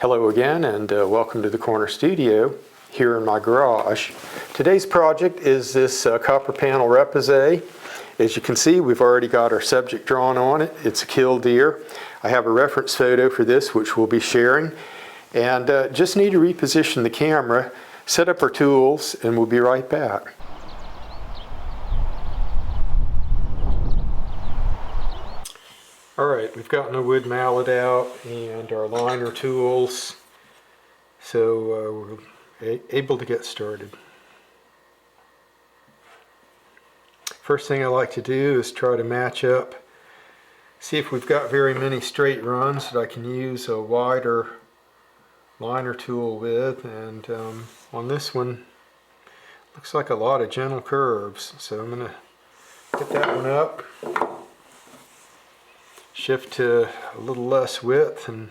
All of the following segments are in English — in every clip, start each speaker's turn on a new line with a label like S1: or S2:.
S1: Hello again, and welcome to the Corner Studio here in my garage. Today's project is this copper panel repousse. As you can see, we've already got our subject drawn on it. It's a Killdeer. I have a reference photo for this which we'll be sharing. And just need to reposition the camera, set up our tools, and we'll be right back. Alright, we've gotten the wood mallet out and our liner tools, so we're able to get started. First thing I like to do is try to match up, see if we've got very many straight runs that I can use a wider liner tool with, and on this one looks like a lot of gentle curves, so I'm going to get that one up. Shift to a little less width and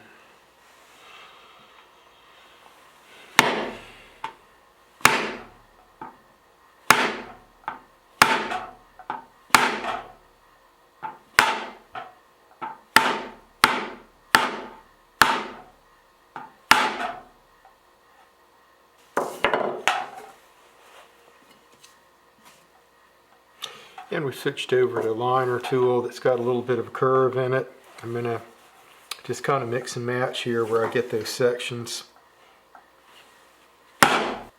S1: we switched over to a liner tool that's got a little bit of a curve in it. I'm going to just kind of mix and match here where I get those sections. I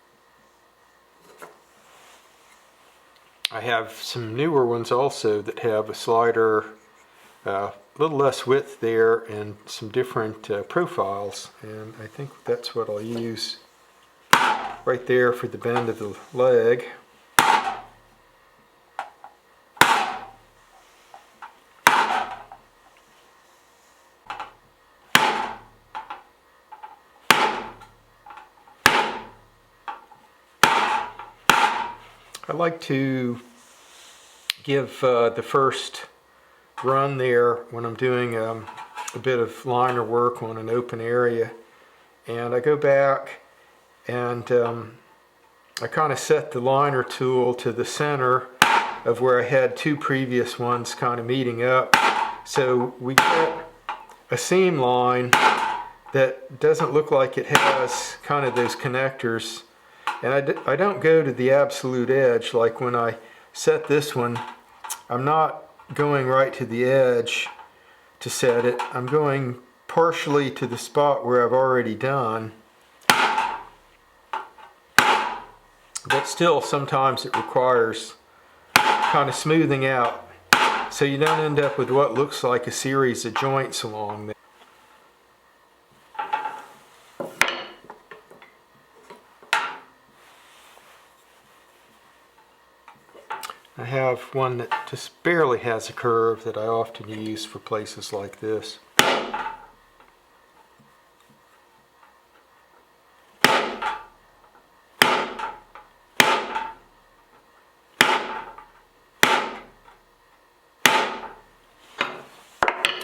S1: have some newer ones also that have a slider, a little less width there, and some different profiles, and I think that's what I'll use right there for the bend of the leg. I like to give the first run there when I'm doing a bit of liner work on an open area, and I go back and I kind of set the liner tool to the center of where I had two previous ones kind of meeting up, so we get a seam line that doesn't look like it has kind of those connectors. And I don't go to the absolute edge like when I set this one. I'm not going right to the edge to set it. I'm going partially to the spot where I've already done. But still, sometimes it requires kind of smoothing out so you don't end up with what looks like a series of joints along there. I have one that just barely has a curve that I often use for places like this.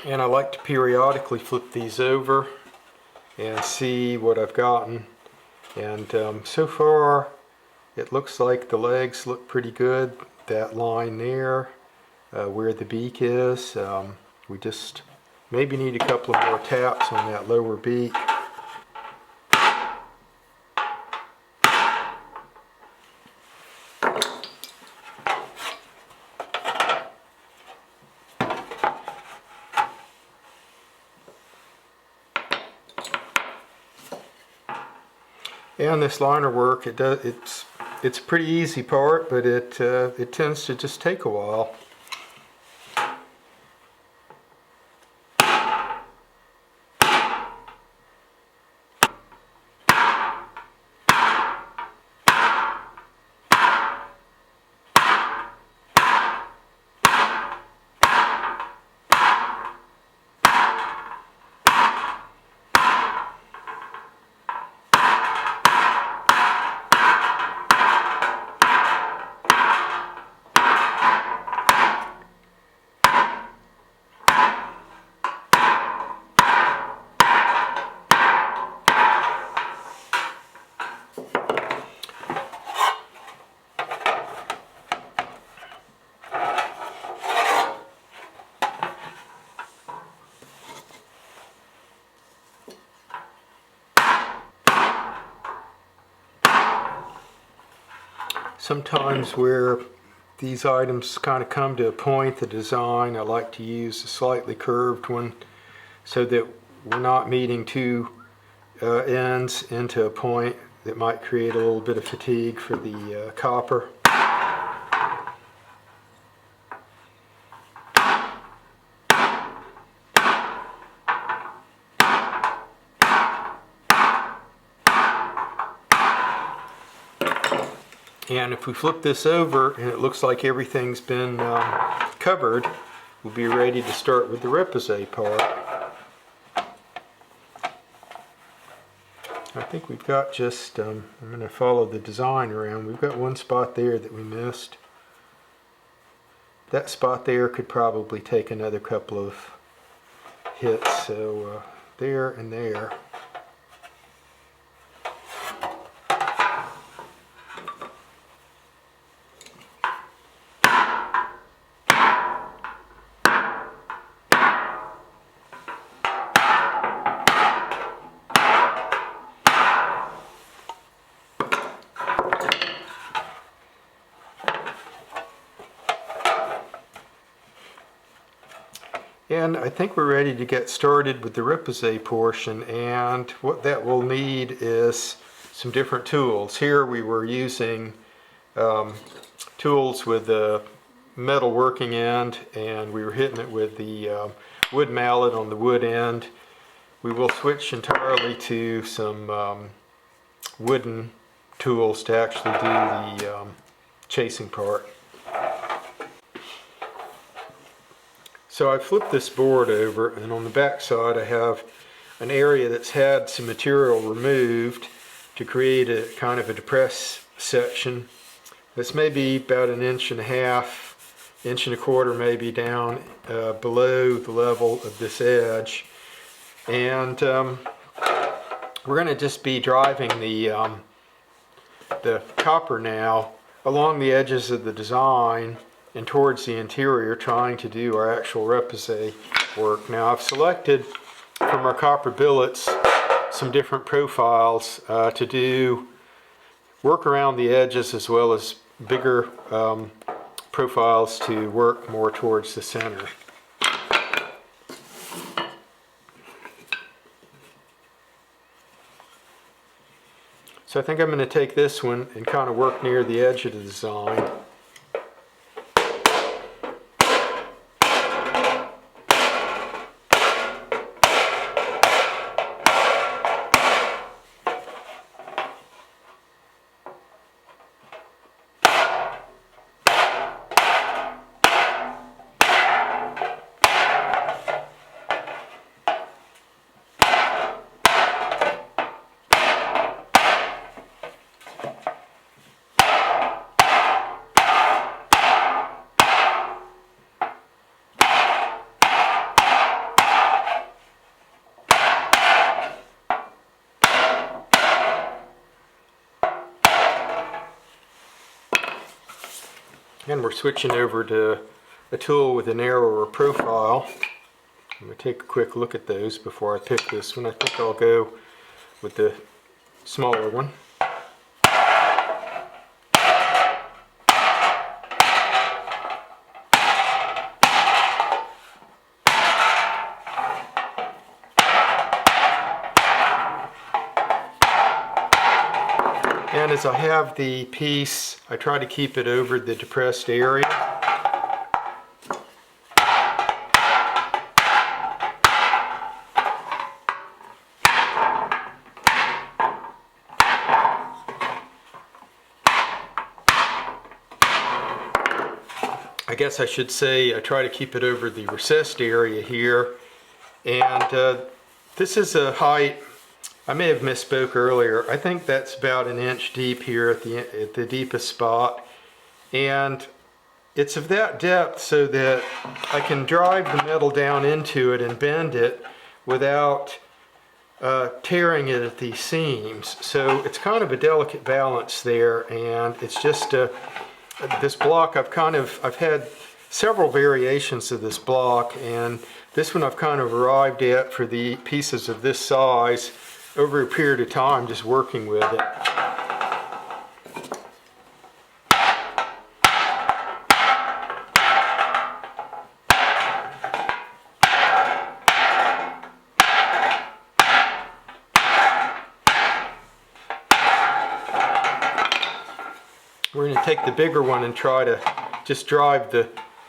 S1: And I like to periodically flip these over and see what I've gotten. And so far it looks like the legs look pretty good. That line there, where the beak is, we just maybe need a couple of more taps on that lower beak. And this liner work, it's a pretty easy part, but it tends to just take a while. sometimes where these items kind of come to a point, the design, I like to use a slightly curved one so that we're not meeting two ends into a point that might create a little bit of fatigue for the copper. And if we flip this over and it looks like everything's been covered, we'll be ready to start with the repousse part. I think we've got just, I'm going to follow the design around. We've got one spot there that we missed. That spot there could probably take another couple of hits, so there and there. And I think we're ready to get started with the repousse portion, and what that will need is some different tools. Here we were using tools with the metal working end, and we were hitting it with the wood mallet on the wood end. We will switch entirely to some wooden tools to actually do the chasing part. So I flipped this board over, and on the back side I have an area that's had some material removed to create a kind of a depressed section. This may be about 1.5 inches, 1.25 inches maybe down below the level of this edge. And we're going to just be driving the copper now along the edges of the design and towards the interior, trying to do our actual repousse work. Now I've selected from our copper billets some different profiles to do work around the edges, as well as bigger profiles to work more towards the center. So I think I'm going to take this one and kind of work near the edge of the design. And we're switching over to a tool with a narrower profile. I'm going to take a quick look at those before I pick this one. I think I'll go with the smaller one. And as I have the piece, I try to keep it over the depressed area. I guess I should say I try to keep it over the recessed area here. And this is a height, I may have misspoke earlier. I think that's about 1 inch deep here at the deepest spot. And it's of that depth so that I can drive the metal down into it and bend it without tearing it at these seams. So it's kind of a delicate balance there, and it's just this block I've had several variations of this block, and this one I've kind of arrived at for the pieces of this size over a period of time, just working with it. take the bigger one and try to just drive the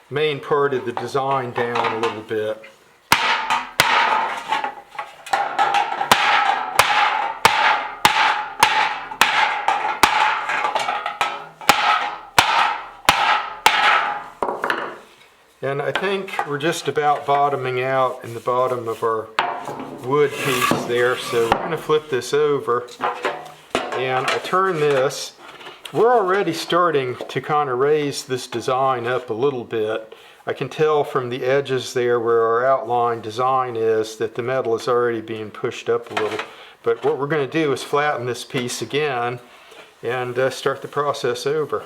S1: main part of the design down a little bit. And I think we're just about bottoming out in the bottom of our wood piece there, so we're going to flip this over and I'll turn this. We're already starting to kind of raise this design up a little bit. I can tell from the edges there where our outline design is that the metal is already being pushed up a little. But what we're going to do is flatten this piece again and start the process over.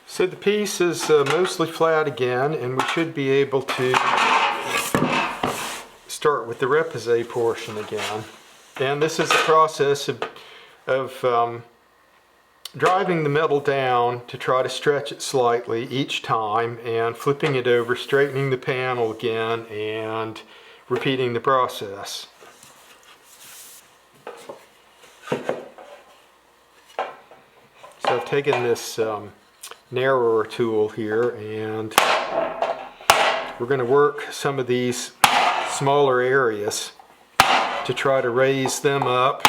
S1: So the piece is mostly flat again, and we should be able to start with the repousse portion again. And this is the process of driving the metal down to try to stretch it slightly each time, and flipping it over, straightening the panel again, and repeating the process. So I've taken this narrower tool here, and we're going to work some of these smaller areas to try to raise them up.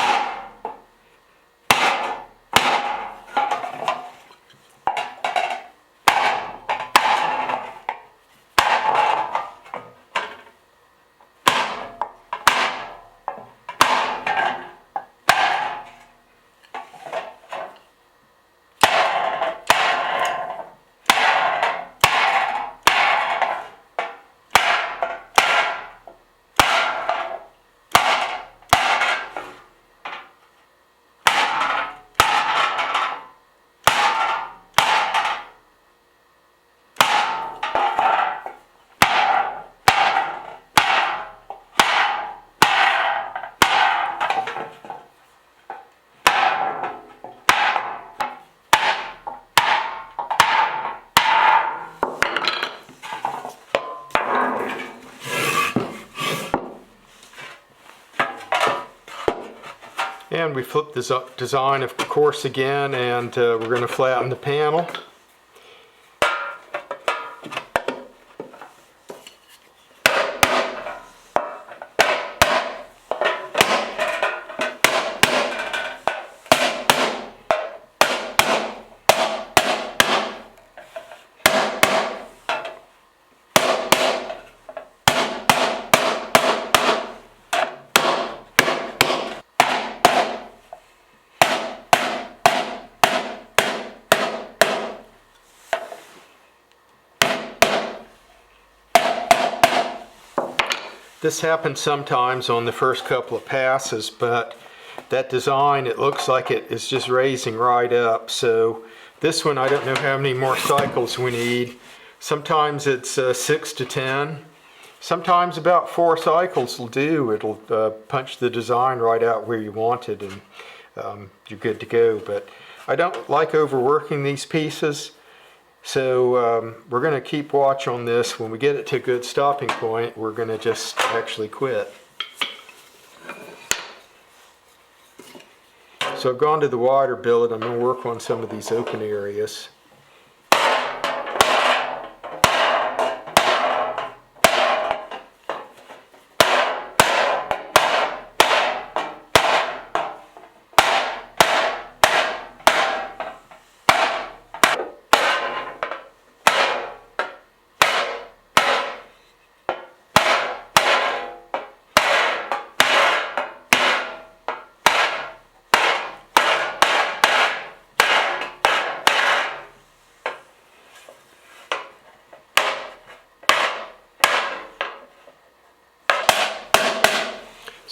S1: And we flip this design, of course, again, and we're going to flatten the panel. This happens sometimes on the first couple of passes, but that design, it looks like it is just raising right up. So this one, I don't know how many more cycles we need. Sometimes it's 6 to 10. Sometimes about 4 cycles will do. It'll punch the design right out where you want it, and you're good to go. But I don't like overworking these pieces. So we're going to keep watch on this. When we get it to a good stopping point, we're going to just actually quit. So I've gone to the wider billet. I'm going to work on some of these open areas.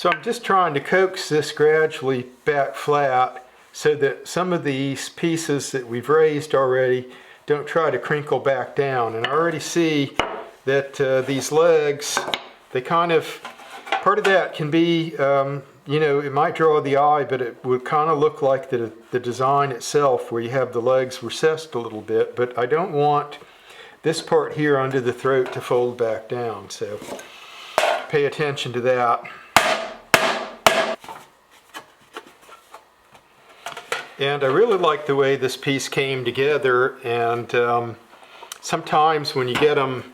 S1: So I'm just trying to coax this gradually back flat so that some of these pieces that we've raised already don't try to crinkle back down. And I already see that these legs, they kind of, part of that can be, you know, it might draw the eye, but it would kind of look like the design itself where you have the legs recessed a little bit, but I don't want this part here under the throat to fold back down, so pay attention to that. And I really like the way this piece came together, and sometimes when you get them,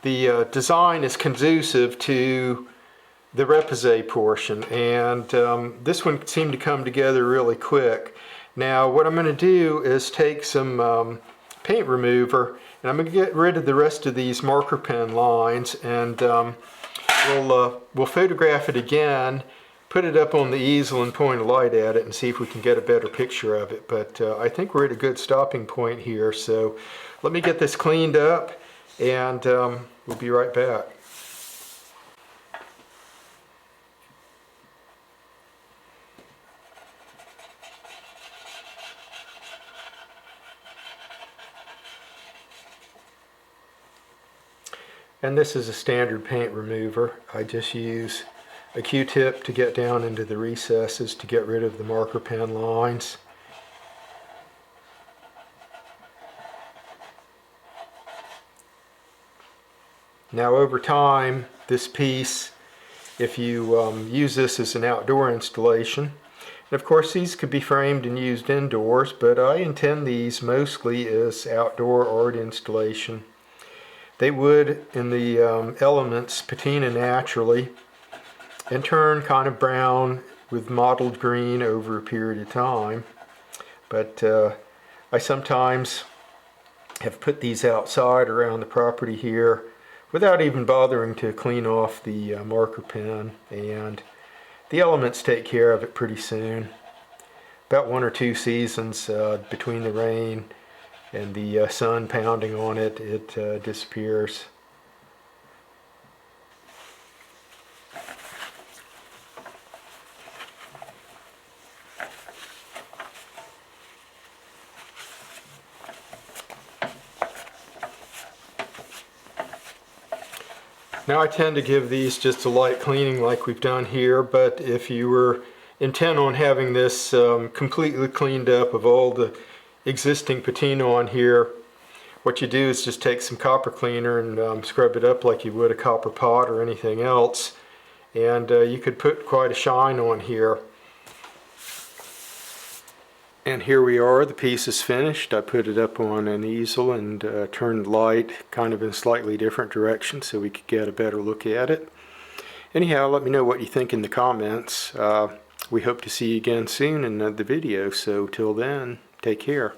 S1: the design is conducive to the repousse portion, and this one seemed to come together really quick. Now what I'm going to do is take some paint remover, and I'm going to get rid of the rest of these marker pen lines, and we'll photograph it again, put it up on the easel and point a light at it and see if we can get a better picture of it. But I think we're at a good stopping point here, so let me get this cleaned up, and we'll be right back. And this is a standard paint remover. I just use a Q-tip to get down into the recesses to get rid of the marker pen lines. Now over time, this piece, if you use this as an outdoor installation, and of course these could be framed and used indoors, but I intend these mostly as outdoor art installation. They would, in the elements, patina naturally and turn kind of brown with mottled green over a period of time. But I sometimes have put these outside around the property here without even bothering to clean off the marker pen, and the elements take care of it pretty soon. About 1 or 2 seasons between the rain and the sun pounding on it, it disappears. Now I tend to give these just a light cleaning like we've done here, but if you were intent on having this completely cleaned up of all the existing patina on here, what you do is just take some copper cleaner and scrub it up like you would a copper pot or anything else, and you could put quite a shine on here. And here we are, the piece is finished. I put it up on an easel and turned the light kind of in a slightly different direction so we could get a better look at it. Anyhow, let me know what you think in the comments. We hope to see you again soon in the video, so till then, take care.